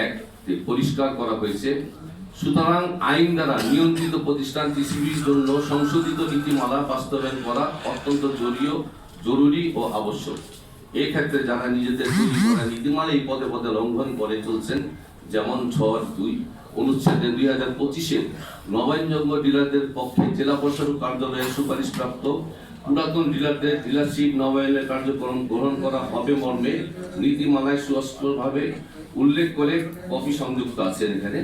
এক পরিষ্কার করা হয়েছে। সুতরাং আইন দ্বারা নিয়ন্ত্রিত প্রতিষ্ঠান টিসিবির জন্য সংশোধিত নীতিমালা বাস্তবায়ন করা অত্যন্ত জরুরি ও আবশ্যক। এই ক্ষেত্রে যারা নিজেদের তৈরি করা নীতিমালা এই পদে পদে লঙ্ঘন করে চলছেন, যেমন 6(2) অনুচ্ছেদে 2025-এর নবায়নযোগ্য ডিলারদের পক্ষে জেলা প্রশাসক কার্যালয়ের সুপারিশপ্রাপ্ত পুরাতন ডিলারদের ডিলারশিপ নবায়নের কার্যক্রম গ্রহণ করা হবে মর্মে নীতিমালায় সুস্পষ্টভাবে উল্লেখ করে কপি সংযুক্ত আছে। এখানে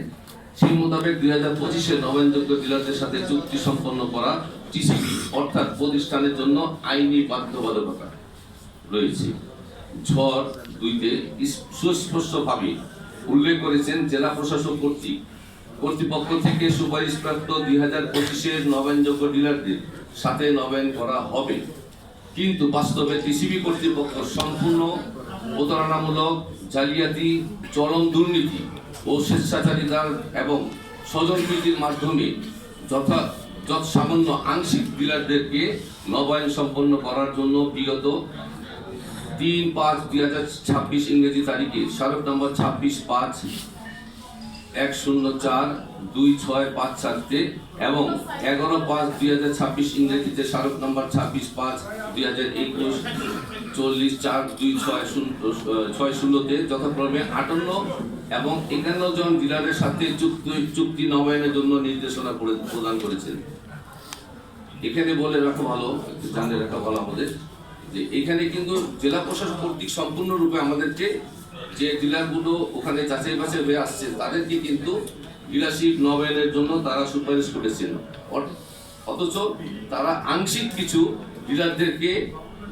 সেই মোতাবেক 2025-এর নবায়নযোগ্য ডিলারদের সাথে চুক্তি সম্পন্ন করা টিসিবি অর্থাৎ প্রতিষ্ঠানের জন্য আইনি বাধ্যবাধকতা রয়েছে। 2-তে সুস্পষ্টভাবে উল্লেখ করেছেন জেলা প্রশাসক কর্তৃপক্ষ থেকে সুপারিশপ্রাপ্ত 2025-এর নবায়নযোগ্য ডিলারদের সাথে নবায়ন করা হবে, কিন্তু বাস্তবে টিসিবি কর্তৃপক্ষ সম্পূর্ণ প্রতারণামূলক, জালিয়াতি, চরম দুর্নীতি ও স্বেচ্ছাচারিতার এবং স্বজনপ্রীতির মাধ্যমে সামান্য আংশিক ডিলারদেরকে নবায়ন সম্পন্ন করার জন্য বিগত 3/5/2026 ইংরেজি তারিখে স্মারক নম্বর 26/5/104-2657 এবং 11/5/2026 ইংরেজিতে স্মারক নম্বর 26/5/2021 40-4-2660-তে যথাক্রমে 58 এবং 51 জন ডিলারের সাথে চুক্তি নবায়নের জন্য নির্দেশনা প্রদান করেছেন। এখানে বলে রাখা ভালো, জানিয়ে রাখা ভালো আমাদের যে এখানে কিন্তু জেলা প্রশাসক কর্তৃক সম্পূর্ণরূপে আমাদেরকে যে ডিলারগুলো ওখানে যাচাই বাছাই হয়ে আসছে তাদেরকে কিন্তু ডিলারশিপ নবায়নের জন্য তারা সুপারিশ করেছেন, অথচ তারা আংশিক কিছু ডিলারদেরকে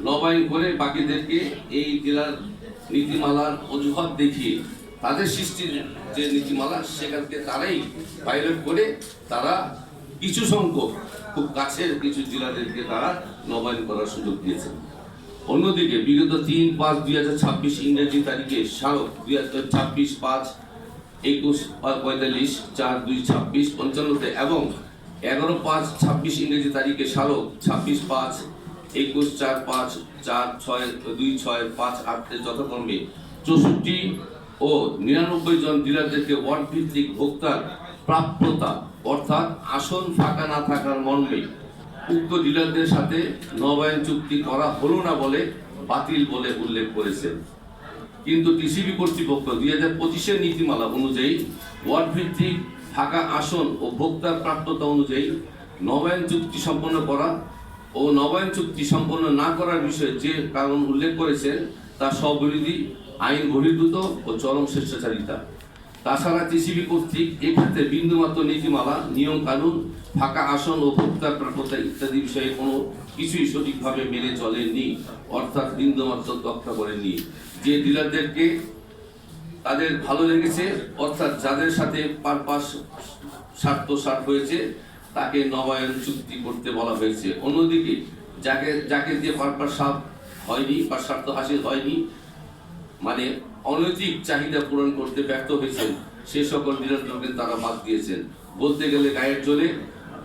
নবায়ন করে বাকিদেরকে এই ডিলার নীতিমালার অজুহাত দেখিয়ে তাদের সৃষ্টির যে নীতিমালা সেখানকে তারাই ভায়োলেট করে তারা কিছু সংখ্যক খুব কাছের কিছু ডিলারদেরকে তারা নবায়ন করার সুযোগ দিয়েছেন। অন্যদিকে বিগত 3/5/2026 ইংরেজি তারিখে স্মারক 26/5-21-45-4-2-26-55 এবং 11/5/26 ইংরেজি তারিখে স্মারক 26/5-21-45-4-6-2-6-5-8 যথাক্রমে 64 ও 99 জন ডিলারদেরকে ওয়ার্ড ভিত্তিক ভোক্তার প্রাপ্যতা অর্থাৎ আসন ফাঁকা না থাকার মর্মে উক্ত ডিলারদের সাথে নবায়ন চুক্তি করা হলো না বলে বাতিল বলে উল্লেখ করেছেন। কিন্তু টিসিবি কর্তৃপক্ষ 2025-এর নীতিমালা অনুযায়ী ওয়ার্ড ভিত্তিক ফাঁকা আসন ও ভোক্তার প্রাপ্যতা অনুযায়ী নবায়ন চুক্তি সম্পন্ন করা ও নবায়ন চুক্তি সম্পন্ন না করার বিষয়ে যে কারণ উল্লেখ করেছেন তা স্ববিরোধী, আইন বহির্ভূত ও চরম স্বেচ্ছাচারিতা। তাছাড়া টিসিবি কর্তৃক এক্ষেত্রে বিন্দুমাত্র নীতিমালা, নিয়ম কানুন, ফাঁকা আসন ও ভোক্তার প্রাপ্যতা ইত্যাদি বিষয়ে কোনো কিছুই সঠিকভাবে মেনে চলেননি, অর্থাৎ বিন্দুমাত্র তথ্য করেননি। যে ডিলারদেরকে তাদের ভালো লেগেছে অর্থাৎ যাদের সাথে পারপাস স্বার্থ হয়েছে তাকে নবায়ন চুক্তি করতে বলা হয়েছে। অন্যদিকে যাকে দিয়ে পারপাস হয়নি বা স্বার্থ হাসিল হয়নি, মানে অনৈতিক চাহিদা পূরণ করতে ব্যর্থ হয়েছেন, সে সকল ডিলারদেরকে তারা বাদ দিয়েছেন। বলতে গেলে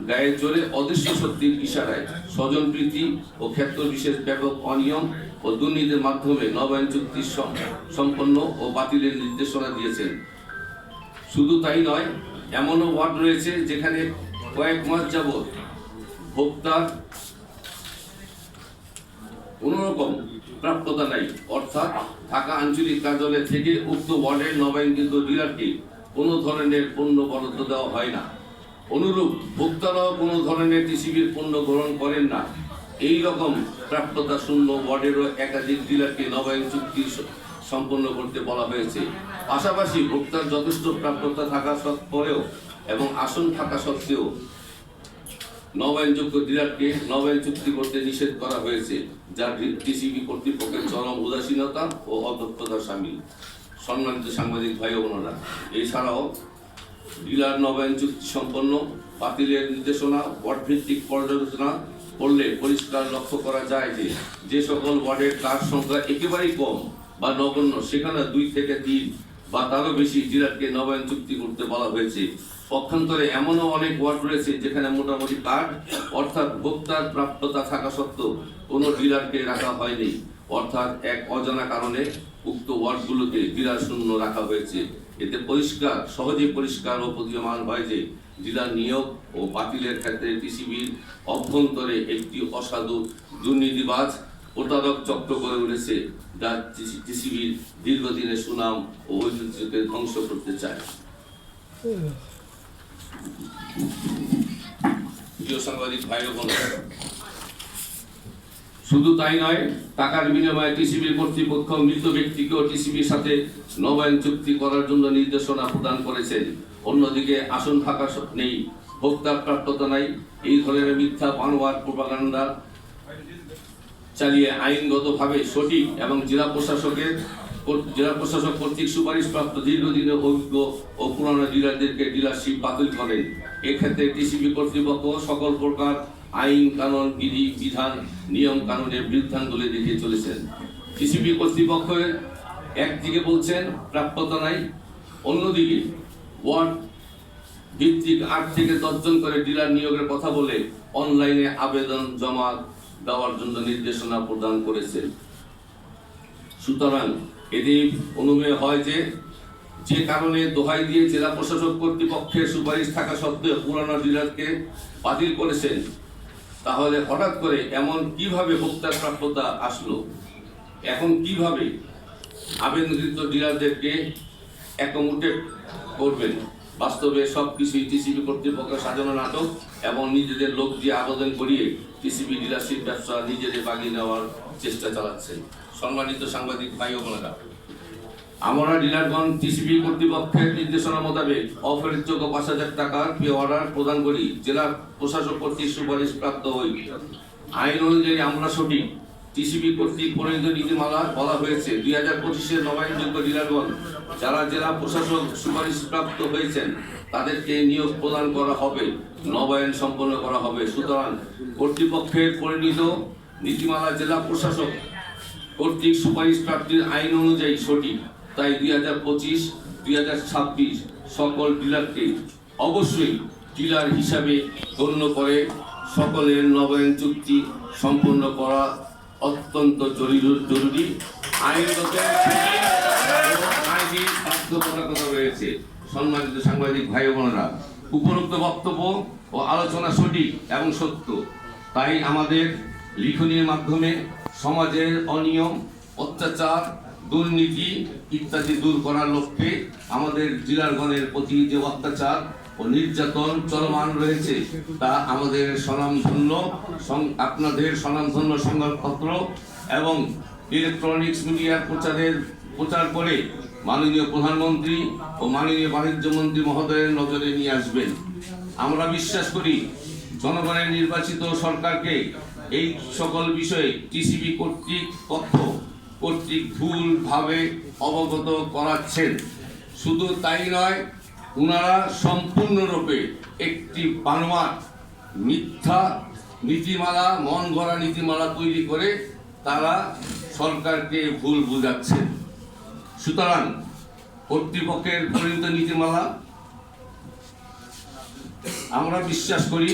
গায়ের জোরে অদৃশ্য শক্তির ইশারায় স্বজনপ্রীতি ও ক্ষেত্র বিশেষ ব্যাপক অনিয়ম ও দুর্নীতির মাধ্যমে নবায়ন চুক্তি সম্পন্ন ও বাতিলের নির্দেশনা দিয়েছেন। শুধু তাই নয়, এমনও ওয়ার্ড রয়েছে যেখানে কয়েক মাস যাবৎ ভোক্তার কোনোরকম প্রাপ্যতা নাই, অর্থাৎ ঢাকা আঞ্চলিক কার্যালয় থেকে উক্ত ওয়ার্ডের নবায়নকৃত ডিলারকে কোনো ধরনের পণ্য বরাদ্দ দেওয়া হয় না। অনুরূপ ভোক্তারাও কোনো ধরনের টিসিবির পণ্য গ্রহণ করেন না। এই রকম প্রাপ্যতা শূন্য ওয়ার্ডেরও একাধিক ডিলারকে নবায়ন চুক্তি সম্পন্ন করতে বলা হয়েছে। পাশাপাশি ভোক্তার যথেষ্ট প্রাপ্যতা থাকা সত্ত্বেও এবং আসন থাকা সত্ত্বেও নবায়নযোগ্য ডিলারকে নবায়ন চুক্তি করতে নিষেধ করা হয়েছে, যা টিসিবি কর্তৃপক্ষের চরম উদাসীনতা ও অদক্ষতার শামিল। সম্মানিত সাংবাদিক ভাই ও বোনেরা, এছাড়াও ডিলার নবায়ন চুক্তি সম্পন্ন বাতিলের নির্দেশনা ওয়ার্ড ভিত্তিক পর্যালোচনা করলে পরিষ্কার লক্ষ্য করা যায় যে সকল ওয়ার্ডের কার্ড সংখ্যা একেবারেই কম বা নগণ্য, সেখানে 2 থেকে 3 বা তারও বেশি ডিলারকে নবায়ন চুক্তি করতে বলা হয়েছে। পক্ষান্তরে এমনও অনেক ওয়ার্ড রয়েছে যেখানে মোটামুটি কার্ড অর্থাৎ ভোক্তার প্রাপ্যতা থাকা সত্ত্বেও কোনো ডিলারকে রাখা হয়নি। অর্থাৎ এক অজানা কারণে উক্ত ওয়ার্ডগুলোকে ডিলার শূন্য রাখা হয়েছে। এতে সহজেই পরিষ্কার ও প্রতীয়মান হয় যে ডিলার নিয়োগ ও বাতিলের ক্ষেত্রে টিসিবির অভ্যন্তরে একটি অসাধু দুর্নীতিবাজ প্রতারক চক্র গড়ে উঠেছে, যা টিসিবির দীর্ঘদিনের সুনাম ও ঐতিহ্যকে ধ্বংস করতে চায়। প্রিয় সাংবাদিক ভাই ও বোনেরা, শুধু তাই নয়, টাকার বিনিময়ে টিসিবির কর্তৃপক্ষ মৃত ব্যক্তিকেও টিসিবির সাথে নবায়ন চুক্তি করার জন্য নির্দেশনা প্রদান করেছেন। অন্যদিকে আসন ফাঁকা নেই, ভোক্তার প্রাপ্যতা নাই, এই ধরনের মিথ্যা বানোয়ার প্রোপাগান্ডা চালিয়ে আইনগতভাবে সঠিক এবং জেলা প্রশাসক কর্তৃক সুপারিশপ্রাপ্ত দীর্ঘদিনের অভিজ্ঞ ও পুরানো ডিলারদেরকে ডিলারশিপ বাতিল করেন। এক্ষেত্রে টিসিবি কর্তৃপক্ষ সকল প্রকার আইন কানুন বিধান নিয়ম কানুনের বৃদ্ধাঙ্গুলি দেখিয়ে চলেছেন। টিসিবি কর্তৃপক্ষ একদিকে বলছেন প্রাপ্যতা নাই, অন্যদিকে ওয়ার্ড ভিত্তিক 8 থেকে 10 জন করে ডিলার নিয়োগের কথা বলে অনলাইনে আবেদন জমা দেওয়ার জন্য নির্দেশনা প্রদান করেছেন। সুতরাং এটি অনুমেয় হয় যে কারণে দোহাই দিয়ে জেলা প্রশাসক কর্তৃপক্ষের সুপারিশ থাকা সত্ত্বেও পুরানো ডিলারকে বাতিল করেছেন, তাহলে হঠাৎ করে এমন কিভাবে ভোক্তার প্রাপ্যতা আসলো? এখন কিভাবে আবেদনকৃত ডিলারদেরকে অ্যাকোমোডেট করবেন? বাস্তবে সবকিছুই টিসিবি কর্তৃপক্ষ সাজানো নাটক এবং নিজেদের লোক দিয়ে আবেদন করিয়ে টিসিবি ডিলারশিপ ব্যবসা নিজেদের বাগিয়ে নেওয়ার চেষ্টা চালাচ্ছে। সম্মানিত সাংবাদিক ভাই ও বোনেরা, আমরা ডিলারগণ টিসিবি কর্তৃপক্ষের নির্দেশনা মোতাবেক অফেরতযোগ্য 5,000 টাকার পে অর্ডার প্রদান করি, জেলা প্রশাসক কর্তৃক সুপারিশ প্রাপ্ত হই। আইন অনুযায়ী আমরা সঠিক। টিসিবি কর্তৃক প্রণীত নীতিমালা বলা হয়েছে 2025-এর নবায়নযোগ্য ডিলারগণ যারা জেলা প্রশাসক সুপারিশ প্রাপ্ত হয়েছেন তাদেরকে নিয়োগ প্রদান করা হবে, নবায়ন সম্পন্ন করা হবে। সুতরাং কর্তৃপক্ষের প্রণীত নীতিমালা জেলা প্রশাসক কর্তৃক সুপারিশ প্রাপ্তির আইন অনুযায়ী সঠিক। তাই 2025-2026 সকল ডিলারকে অবশ্যই ডিলার হিসাবে গণ্য করে সকলের নবায়ন চুক্তি সম্পন্ন করা অত্যন্ত জরুরি। আইনগত আইনি বাধ্যবাধকতা রয়েছে। সম্মানিত সাংবাদিক ভাই বোনেরা, উপরোক্ত বক্তব্য ও আলোচনা সঠিক এবং সত্য, তাই আমাদের লিখনের মাধ্যমে সমাজের অনিয়ম, অত্যাচার, দুর্নীতি ইত্যাদি দূর করার লক্ষ্যে আমাদের ডিলারগণের প্রতি যে অত্যাচার ও নির্যাতন চলমান রয়েছে তা আমাদের আপনাদের স্বনামধন্য সংবাদপত্র এবং ইলেকট্রনিক্স মিডিয়ার প্রচার করে মাননীয় প্রধানমন্ত্রী ও মাননীয় বাণিজ্য মন্ত্রী মহোদয়ের নজরে নিয়ে আসবেন। আমরা বিশ্বাস করি জনগণের নির্বাচিত সরকারকে এই সকল বিষয়ে টিসিবি কর্তৃক ভুলভাবে অবগত করাচ্ছেন। শুধু তাই নয়, ওনারা সম্পূর্ণরূপে একটি বানোয়াট মিথ্যা নীতিমালা, মন গড়া নীতিমালা তৈরি করে তারা সরকারকে ভুল বুঝাচ্ছেন। সুতরাং কর্তৃপক্ষের প্রণীত নীতিমালা আমরা বিশ্বাস করি